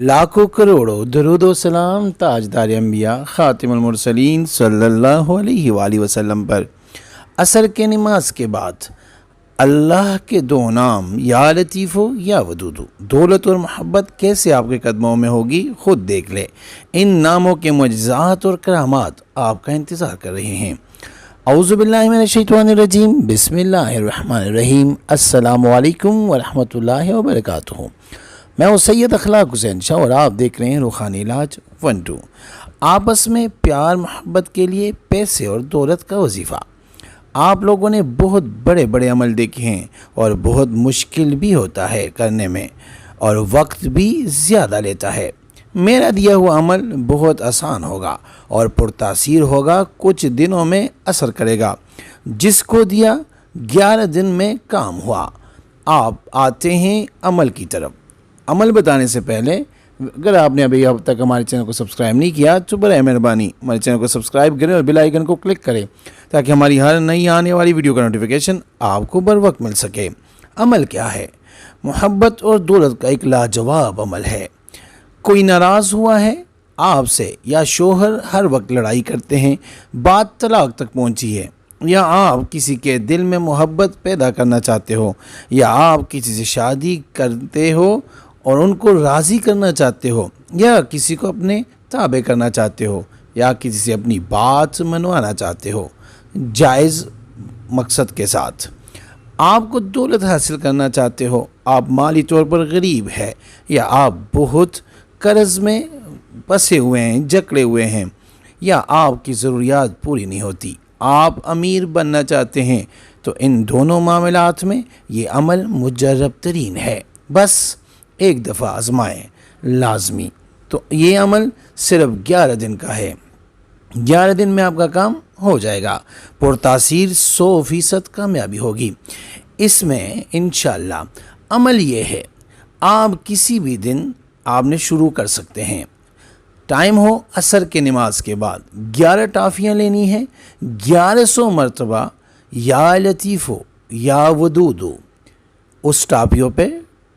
लाखों करोड़ों दरूद व सलाम ताजदार अंबिया खातिमुल मुरसलीन सल्लल्लाहु अलैहि वसल्लम पर। असर के नमाज के बाद अल्लाह के दो नाम या लतीफ़ो या वदूदो, दौलत और मोहब्बत कैसे आपके कदमों में होगी खुद देख ले। इन नामों के मुअज्ज़ात और करामात आपका इंतज़ार कर रहे हैं। औज़ु बिल्लाहि मिनश शैतानिर रजीम, बिस्मिल्लाहिर रहमानिर रहीम। अस्सलामु अलैकुम व रहमतुल्लाहि व बरकातुहू। मैं हूँ सैयद अखलाक हुसैन शाह और आप देख रहे हैं रूहानी इलाज 1-2। आपस में प्यार मोहब्बत के लिए पैसे और दौलत का वजीफ़ा। आप लोगों ने बहुत बड़े बड़े अमल देखे हैं और बहुत मुश्किल भी होता है करने में और वक्त भी ज़्यादा लेता है। मेरा दिया हुआ अमल बहुत आसान होगा और पुरतासीर होगा, कुछ दिनों में असर करेगा। जिसको दिया 11 दिन में काम हुआ। आप आते हैं अमल की तरफ। अमल बताने से पहले अगर आपने अभी अब तक हमारे चैनल को सब्सक्राइब नहीं किया तो बराए मेहरबानी हमारे चैनल को सब्सक्राइब करें और बेल आइकन को क्लिक करें ताकि हमारी हर नई आने वाली वीडियो का नोटिफिकेशन आपको बर वक्त मिल सके। अमल क्या है? मोहब्बत और दौलत का एक लाजवाब अमल है। कोई नाराज़ हुआ है आपसे या शोहर हर वक्त लड़ाई करते हैं, बात तलाक तक पहुंची है, या आप किसी के दिल में मोहब्बत पैदा करना चाहते हो, या आप किसी से शादी करते हो और उनको राज़ी करना चाहते हो, या किसी को अपने ताबे करना चाहते हो, या किसी से अपनी बात मनवाना चाहते हो जायज़ मकसद के साथ। आपको दौलत हासिल करना चाहते हो, आप माली तौर पर गरीब है, या आप बहुत कर्ज़ में फंसे हुए हैं, जकड़े हुए हैं, या आपकी ज़रूरियात पूरी नहीं होती, आप अमीर बनना चाहते हैं, तो इन दोनों मामलात में ये अमल मुजर्रब तरीन है। बस एक दफ़ा आजमाएं लाजमी। तो ये अमल सिर्फ 11 दिन का है। 11 दिन में आपका काम हो जाएगा। पुरतासीर 100% कामयाबी होगी इसमें इंशाअल्लाह। अमल ये है, आप किसी भी दिन आपने शुरू कर सकते हैं। टाइम हो असर के नमाज के बाद 11 टाफ़ियाँ लेनी है। 1100 मरतबा या लतीफ़ो या वदूदो उस टाफ़ियों पे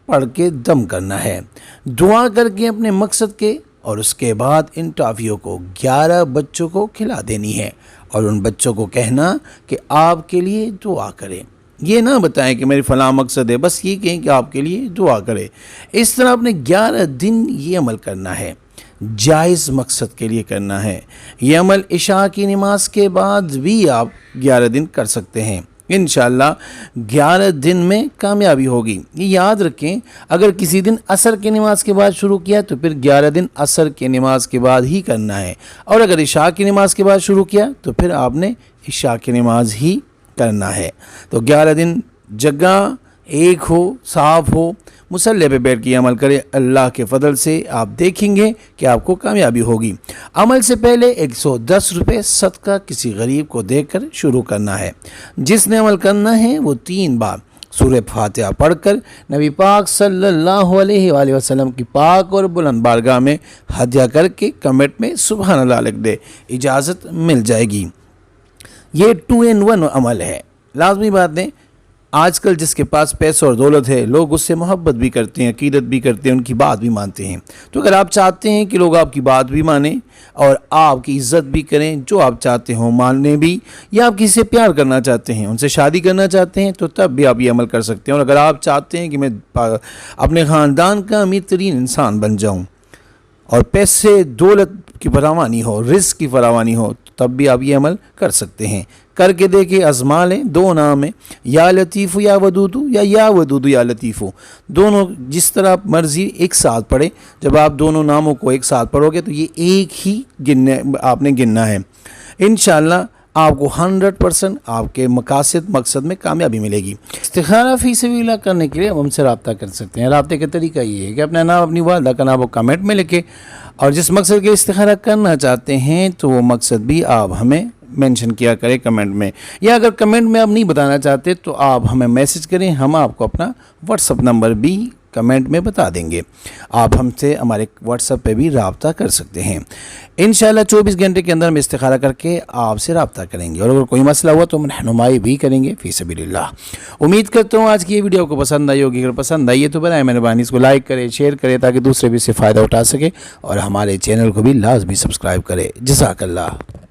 पढ़ के दम करना है, दुआ करके अपने मकसद के, और उसके बाद इन टाफ़ियों को 11 बच्चों को खिला देनी है और उन बच्चों को कहना कि आपके लिए दुआ करें। ये ना बताएं कि मेरी फ़लाँ मकसद है, बस ये कहें कि आपके लिए दुआ करें। इस तरह आपने 11 दिन ये अमल करना है, जायज़ मकसद के लिए करना है। ये अमल इशा की नमाज के बाद भी आप 11 दिन कर सकते हैं। इंशाअल्लाह 11 दिन में कामयाबी होगी। ये याद रखें, अगर किसी दिन असर की नमाज के बाद शुरू किया तो फिर 11 दिन असर की नमाज के बाद ही करना है, और अगर इशा की नमाज के बाद शुरू किया तो फिर आपने इशा की नमाज ही करना है। तो 11 दिन जगह एक हो, साफ हो, मुसल्ले पे बैठ के अमल करें। अल्लाह के फजल से आप देखेंगे कि आपको कामयाबी होगी। अमल से पहले 110 रुपये सदका किसी गरीब को देकर शुरू करना है। जिसने अमल करना है वो 3 बार सूरह फातिहा पढ़कर नबी पाक सल्लल्लाहु अलैहि वसल्लम की पाक और बुलंद बारगाह में हदिया करके कमेंट में सुभान अल्लाह लिख दे, इजाज़त मिल जाएगी। ये 2 in 1 अमल है। लाजमी बात है, आजकल जिसके पास पैसा और दौलत है लोग उससे मोहब्बत भी करते हैं, अकीदत भी करते हैं, उनकी बात भी मानते हैं। तो अगर आप चाहते हैं कि लोग आपकी बात भी मानें और आपकी इज़्ज़त भी करें, जो आप चाहते हो मानने भी, या आप किसी से प्यार करना चाहते हैं, उनसे शादी करना चाहते हैं, तो तब भी आप ये अमल कर सकते हैं। और अगर आप चाहते हैं कि मैं अपने ख़ानदान का अमीर तरीन इंसान बन जाऊँ और पैसे दौलत की फरावानी हो, रिज़्क़ की फरावानी हो, तब भी आप ये अमल कर सकते हैं। करके देखिए, आज़मा लें। 2 नाम है, या लतीफ़ो या वदूदो, या वदूदो या लतीफ़ो, दोनों जिस तरह आप मर्ज़ी एक साथ पढ़ें। जब आप दोनों नामों को एक साथ पढ़ोगे तो ये एक ही आपने गिनना है। इंशाअल्लाह आपको 100% आपके मकसद में कामयाबी मिलेगी। इस्तिखारा फ़ी सबिलिल्लाह करने के लिए आप हमसे रब्ता कर सकते हैं। रब्ते का तरीका ये है कि अपना नाम, अपनी वालदा का नाम वो कमेंट में लिखें, और जिस मकसद के इस्तिखारा करना चाहते हैं तो वो मकसद भी आप हमें मेंशन किया करें कमेंट में, या अगर कमेंट में आप नहीं बताना चाहते तो आप हमें मैसेज करें, हम आपको अपना व्हाट्सअप नंबर भी کمنٹ میں بتا دیں گے. آپ ہم سے ہمارے واٹس ایپ پہ بھی رابطہ کر سکتے ہیں. انشاءاللہ 24 گھنٹے کے اندر ہم استخارہ کر کے آپ سے رابطہ کریں گے, اور اگر کوئی مسئلہ ہوا تو ہم رہنمائی بھی کریں گے فی سبیل اللہ. امید کرتا ہوں آج کی یہ ویڈیو کو پسند آئی ہوگی. اگر پسند آئی ہے تو برائے مہربانی اس کو لائک کرے, شیئر کرے, تاکہ دوسرے بھی اس سے فائدہ اٹھا سکے, اور ہمارے چینل کو بھی لازمی سبسکرائب کرے. جزاک اللہ.